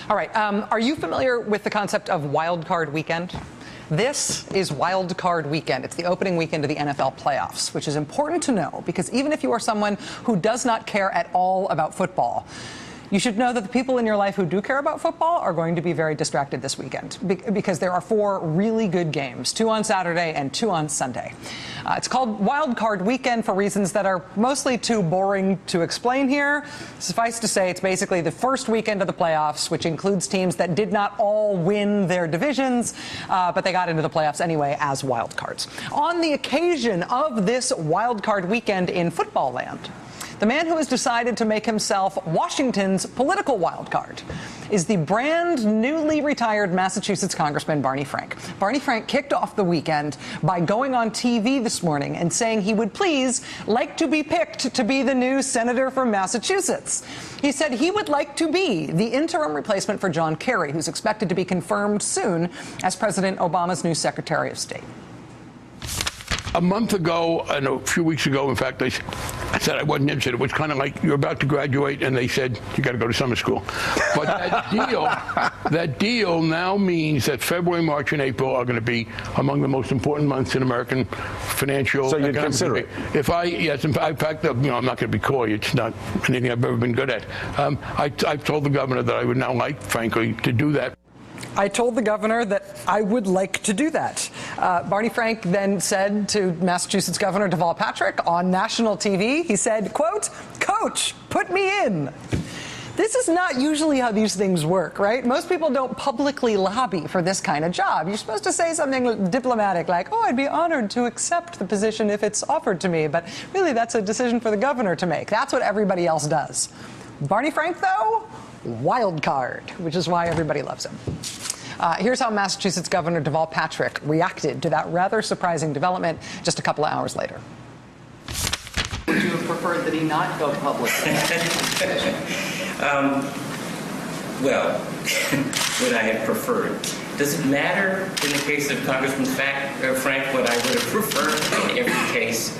All right. Are you familiar with the concept of wild card weekend? This is wild card weekend. It's the opening weekend of the NFL playoffs, which is important to know because even if you are someone who does not care at all about football, you should know that the people in your life who do care about football are going to be very distracted this weekend because there are 4 really good games, 2 on Saturday and 2 on Sunday. It's called Wild Card Weekend for reasons that are mostly too boring to explain here. Suffice to say, it's basically the first weekend of the playoffs, which includes teams that did not all win their divisions, but they got into the playoffs anyway as wild cards. On the occasion of this Wild Card Weekend in football land, the man who has decided to make himself Washington's political wild card is the brand newly retired Massachusetts Congressman Barney Frank. Barney Frank kicked off the weekend by going on TV this morning and saying he would please like to be picked to be the new senator from Massachusetts. He said he would like to be the interim replacement for John Kerry, who's expected to be confirmed soon as President Obama's new Secretary of State. A month ago, and a few weeks ago, in fact, I said I wasn't interested. It was kind of like you're about to graduate, and they said you got to go to summer school. But that deal now means that February, March, and April are going to be among the most important months in American financial. So you'd consider it? Yes. In fact, I'm not going to be coy. It's not anything I've ever been good at. I've told the governor that I would now like, frankly, to do that. I told the governor that I would like to do that. Barney Frank then said to Massachusetts Governor Deval Patrick on national TV, he said, quote, "Coach, put me in." This is not usually how these things work, right? Most people don't publicly lobby for this kind of job. You're supposed to say something diplomatic like, oh, I'd be honored to accept the position if it's offered to me. But really, that's a decision for the governor to make. That's what everybody else does. Barney Frank, though, wild card, which is why everybody loves him. Here's how Massachusetts Governor Deval Patrick reacted to that rather surprising development just a couple of hours later. Would you have preferred that he not go public? Well, would I have preferred? Does it matter in the case of Congressman Frank what I would have preferred? In every case,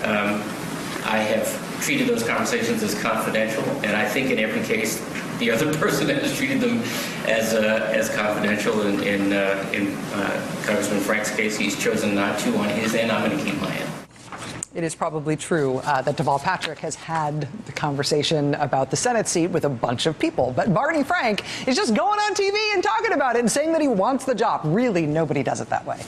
I have treated those conversations as confidential, and I think in every case the other person has treated them as confidential. In Congressman Frank's case, he's chosen not to on his end. I'm going to keep my end. It is probably true that Deval Patrick has had the conversation about the Senate seat with a bunch of people. But Barney Frank is just going on TV and talking about it and saying that he wants the job. Really, nobody does it that way.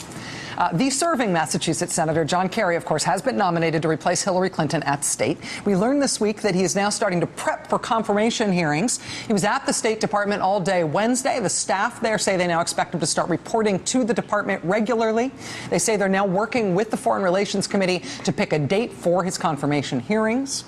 The serving Massachusetts Senator John Kerry, of course, has been nominated to replace Hillary Clinton at State. We learned this week that he is now starting to prep for confirmation hearings. He was at the State Department all day Wednesday. The staff there say they now expect him to start reporting to the department regularly. They say they're now working with the Foreign Relations Committee to pick a date for his confirmation hearings.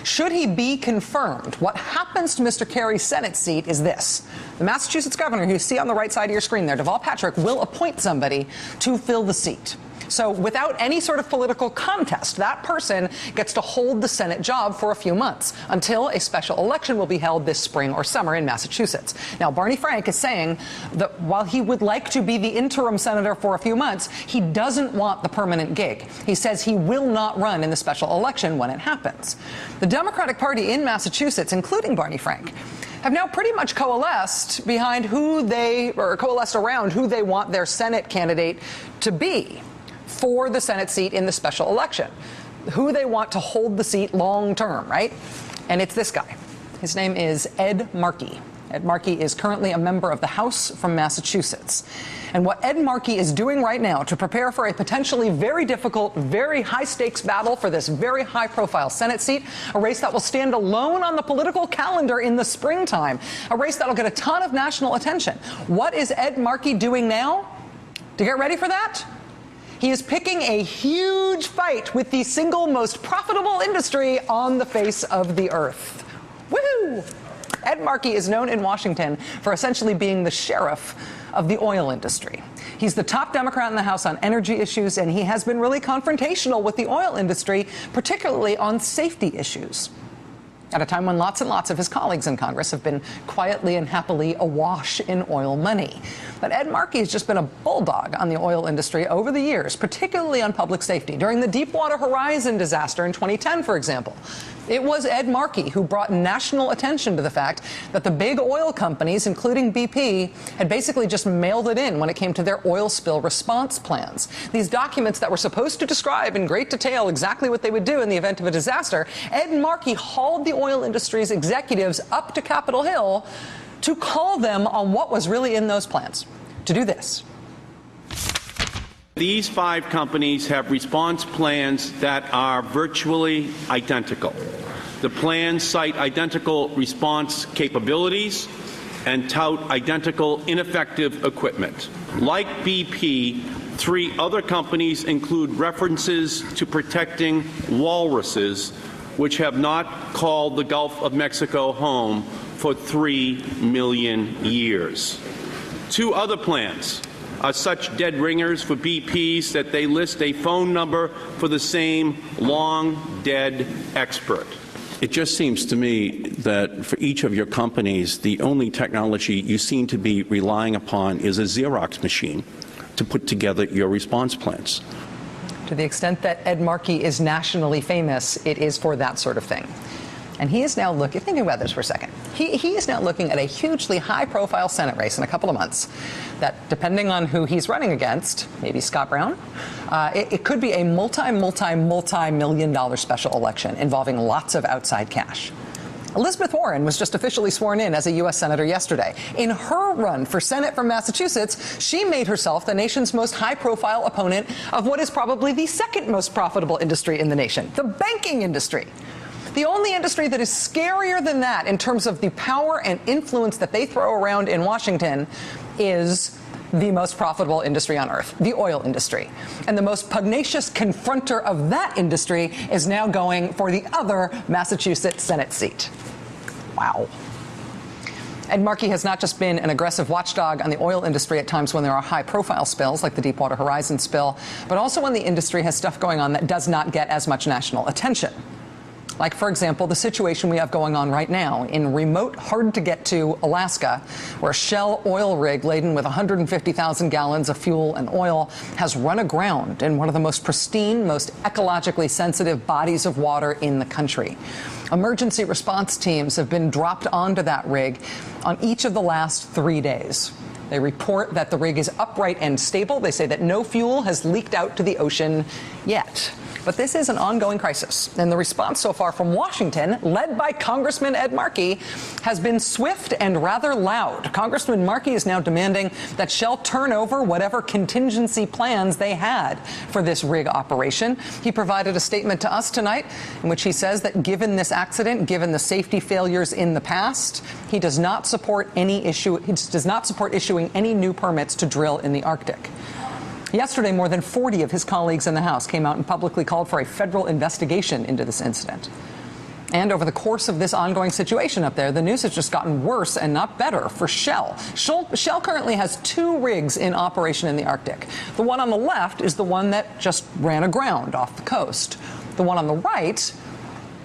Should he be confirmed, what happens to Mr. Kerry's Senate seat is this. The Massachusetts governor, who you see on the right side of your screen there, Deval Patrick, will appoint somebody to fill the seat. So without any sort of political contest, that person gets to hold the Senate job for a few months until a special election will be held this spring or summer in Massachusetts. Now, Barney Frank is saying that while he would like to be the interim senator for a few months, he doesn't want the permanent gig. He says he will not run in the special election when it happens. The Democratic Party in Massachusetts, including Barney Frank, have now pretty much coalesced around who they want their Senate candidate to be for the Senate seat in the special election, who they want to hold the seat long term, right? And it's this guy. His name is Ed Markey. Ed Markey is currently a member of the House from Massachusetts. And what Ed Markey is doing right now to prepare for a potentially very difficult, very high-stakes battle for this very high-profile Senate seat, a race that will stand alone on the political calendar in the springtime, a race that will get a ton of national attention. What is Ed Markey doing now to get ready for that? He is picking a huge fight with the single most profitable industry on the face of the earth. Woo! Ed Markey is known in Washington for essentially being the sheriff of the oil industry. He's the top Democrat in the House on energy issues, and he has been really confrontational with the oil industry, particularly on safety issues. At a time when lots and lots of his colleagues in Congress have been quietly and happily awash in oil money. But Ed Markey has just been a bulldog on the oil industry over the years, particularly on public safety. During the Deepwater Horizon disaster in 2010, for example, It was Ed Markey who brought national attention to the fact that the big oil companies, including BP, had basically just mailed it in when it came to their oil spill response plans. These documents that were supposed to describe in great detail exactly what they would do in the event of a disaster, Ed Markey hauled the oil industry's executives up to Capitol Hill to call them on what was really in those plans. To do this. These 5 companies have response plans that are virtually identical. The plans cite identical response capabilities and tout identical ineffective equipment. Like BP, 3 other companies include references to protecting walruses, which have not called the Gulf of Mexico home for 3 million years. 2 other plans are such dead ringers for BPs that they list a phone number for the same long-dead expert. It just seems to me that for each of your companies, the only technology you seem to be relying upon is a Xerox machine to put together your response plans. To the extent that Ed Markey is nationally famous, it is for that sort of thing. And he is now looking, thinking about this for a second, he is now looking at a hugely high-profile Senate race in a couple of months that, depending on who he's running against, maybe Scott Brown, it could be a multi-million-dollar special election involving lots of outside cash. Elizabeth Warren was just officially sworn in as a U.S. Senator yesterday. In her run for Senate from Massachusetts, she made herself the nation's most high-profile opponent of what is probably the second most profitable industry in the nation, the banking industry. The only industry that is scarier than that in terms of the power and influence that they throw around in Washington is the most profitable industry on earth, the oil industry. And the most pugnacious confronter of that industry is now going for the other Massachusetts Senate seat. Wow. Ed Markey has not just been an aggressive watchdog on the oil industry at times when there are high-profile spills, like the Deepwater Horizon spill, but also when the industry has stuff going on that does not get as much national attention. Like, for example, the situation we have going on right now in remote, hard-to-get-to Alaska, where a Shell oil rig laden with 150,000 gallons of fuel and oil has run aground in one of the most pristine, most ecologically sensitive bodies of water in the country. Emergency response teams have been dropped onto that rig on each of the last 3 days. They report that the rig is upright and stable. They say that no fuel has leaked out to the ocean yet. But this is an ongoing crisis, and the response so far from Washington, led by Congressman Ed Markey, has been swift and rather loud. Congressman Markey is now demanding that Shell turn over whatever contingency plans they had for this rig operation. He provided a statement to us tonight in which he says that given this accident, given the safety failures in the past, he does not support issuing any new permits to drill in the Arctic. Yesterday, more than 40 of his colleagues in the House came out and publicly called for a federal investigation into this incident. And over the course of this ongoing situation up there, the news has just gotten worse and not better for Shell. Shell currently has 2 rigs in operation in the Arctic. The one on the left is the one that just ran aground off the coast. The one on the right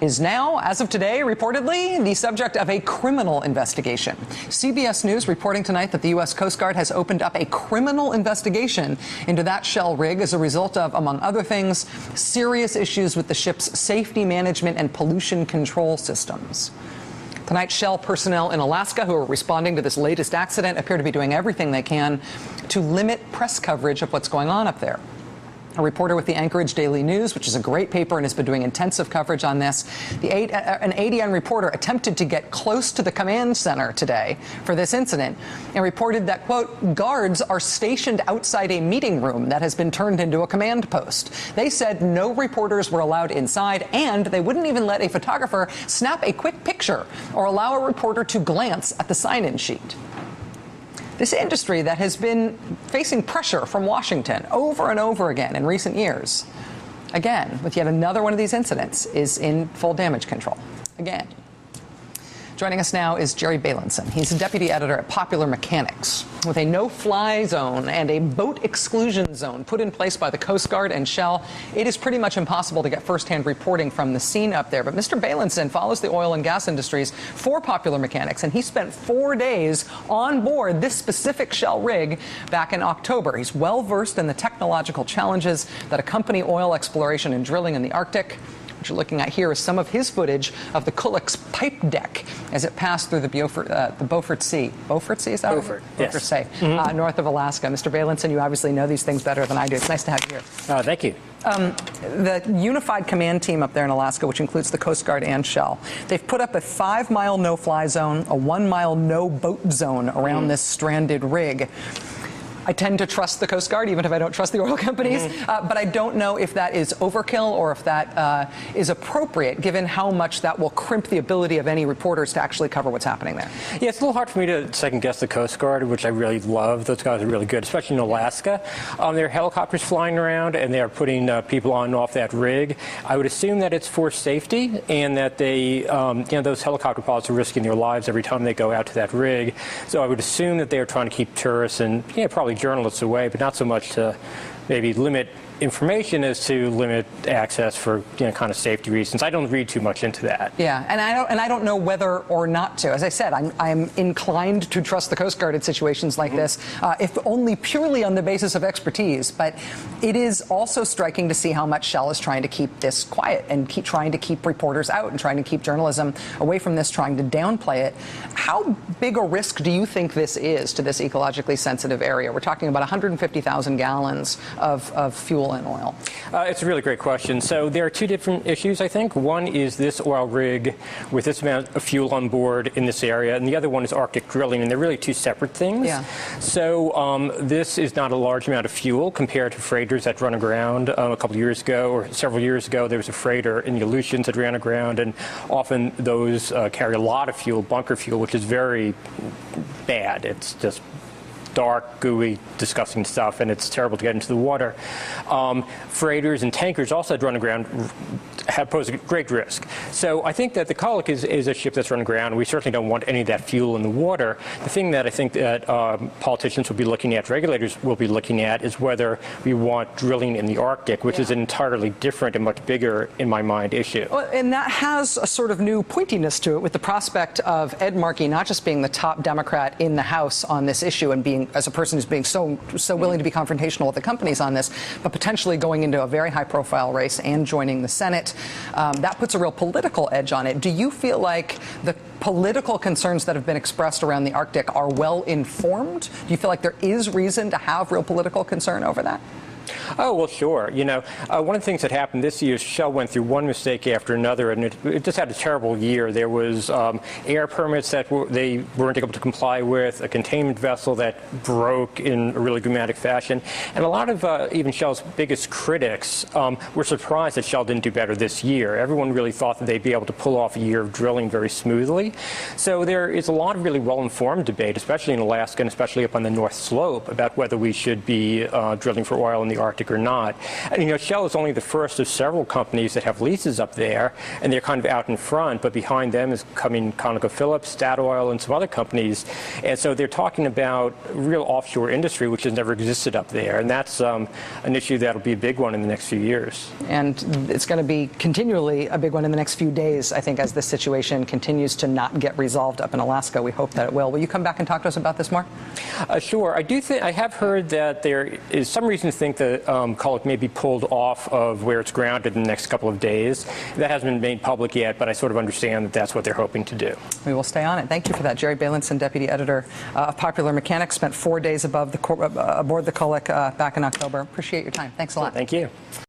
is now, as of today, reportedly the subject of a criminal investigation. CBS News reporting tonight that the U.S. Coast Guard has opened up a criminal investigation into that Shell rig as a result of, among other things, serious issues with the ship's safety management and pollution control systems. Tonight, Shell personnel in Alaska who are responding to this latest accident appear to be doing everything they can to limit press coverage of what's going on up there. A reporter with the Anchorage Daily News, which is a great paper and has been doing intensive coverage on this, an ADN reporter attempted to get close to the command center today for this incident and reported that, quote, guards are stationed outside a meeting room that has been turned into a command post. They said no reporters were allowed inside, and they wouldn't even let a photographer snap a quick picture or allow a reporter to glance at the sign-in sheet. This industry that has been facing pressure from Washington over and over again in recent years, again, with yet another one of these incidents, is in full damage control. Again. Joining us now is Jerry Bailenson. He's a deputy editor at Popular Mechanics. With a no-fly zone and a boat exclusion zone put in place by the Coast Guard and Shell, it is pretty much impossible to get firsthand reporting from the scene up there. But Mr. Bailenson follows the oil and gas industries for Popular Mechanics, and he spent 4 days on board this specific Shell rig back in October. He's well-versed in the technological challenges that accompany oil exploration and drilling in the Arctic. What you're looking at here is some of his footage of the Kulloch's pipe deck as it passed through the Beaufort Sea. Beaufort Sea, is that Beaufort, yes. Beaufort Sea, north of Alaska. Mr. Valenson, you obviously know these things better than I do. It's nice to have you here. Thank you. The unified command team up there in Alaska, which includes the Coast Guard and Shell, they've put up a 5-mile no-fly zone, a 1-mile no-boat zone around this stranded rig. I tend to trust the Coast Guard, even if I don't trust the oil companies, but I don't know if that is overkill or if that is appropriate, given how much that will crimp the ability of any reporters to actually cover what's happening there. Yeah, it's a little hard for me to second-guess the Coast Guard, which I really love. Those guys are really good, especially in Alaska. There are helicopters flying around, and they are putting people on and off that rig. I would assume that it's for safety, and that they, those helicopter pilots are risking their lives every time they go out to that rig. So I would assume that they are trying to keep tourists and, probably journalists away, but not so much to maybe limit information as to limit access for kind of safety reasons. I don't read too much into that. Yeah, and I don't know whether or not to. As I said, I'm inclined to trust the Coast Guard in situations like this, if only purely on the basis of expertise. But it is also striking to see how much Shell is trying to keep this quiet and trying to keep reporters out and trying to keep journalism away from this, trying to downplay it. How big a risk do you think this is to this ecologically sensitive area? We're talking about 150,000 gallons of fuel and oil. It's a really great question. So there are two different issues, I think. One is this oil rig with this amount of fuel on board in this area, and the other one is Arctic drilling, and they're really two separate things. Yeah. So this is not a large amount of fuel compared to freighters that run aground. A couple of years ago, or several years ago, there was a freighter in the Aleutians that ran aground, and often those carry a lot of fuel, bunker fuel, which is very bad. It's just dark, gooey, disgusting stuff, and it's terrible to get into the water. Freighters and tankers also that run aground pose a great risk. So I think that the Kulloch is a ship that's run aground. We certainly don't want any of that fuel in the water. The thing that I think that politicians will be looking at, regulators will be looking at, is whether we want drilling in the Arctic, which is an entirely different and much bigger, in my mind, issue. Well, and that has a sort of new pointiness to it, with the prospect of Ed Markey not just being the top Democrat in the House on this issue and being, as a person who's being so willing to be confrontational with the companies on this, but potentially going into a very high-profile race and joining the Senate. That puts a real political edge on it. Do you feel like the political concerns that have been expressed around the Arctic are well informed? Do you feel like there is reason to have real political concern over that? Oh, well, sure. One of the things that happened this year is Shell went through one mistake after another, and it just had a terrible year. There was air permits that they weren't able to comply with, a containment vessel that broke in a really dramatic fashion, and a lot of even Shell's biggest critics were surprised that Shell didn't do better this year. Everyone really thought that they'd be able to pull off a year of drilling very smoothly. So there is a lot of really well-informed debate, especially in Alaska and especially up on the North Slope, about whether we should be drilling for oil in the Arctic or not. And Shell is only the first of several companies that have leases up there, and they're kind of out in front, but behind them is coming ConocoPhillips, Statoil, and some other companies. And so they're talking about real offshore industry, which has never existed up there, and that's an issue that'll be a big one in the next few years. And it's going to be continually a big one in the next few days, I think, as this situation continues to not get resolved up in Alaska. We hope that it will. Will you come back and talk to us about this more? Sure. I have heard that there is some reason to think that Kulloch may be pulled off of where it's grounded in the next couple of days. That hasn't been made public yet, but I sort of understand that that's what they're hoping to do. We will stay on it. Thank you for that. Jerry Balinson, deputy editor of Popular Mechanics, spent 4 days aboard the Kulloch back in October. Appreciate your time. Thanks a lot. Thank you.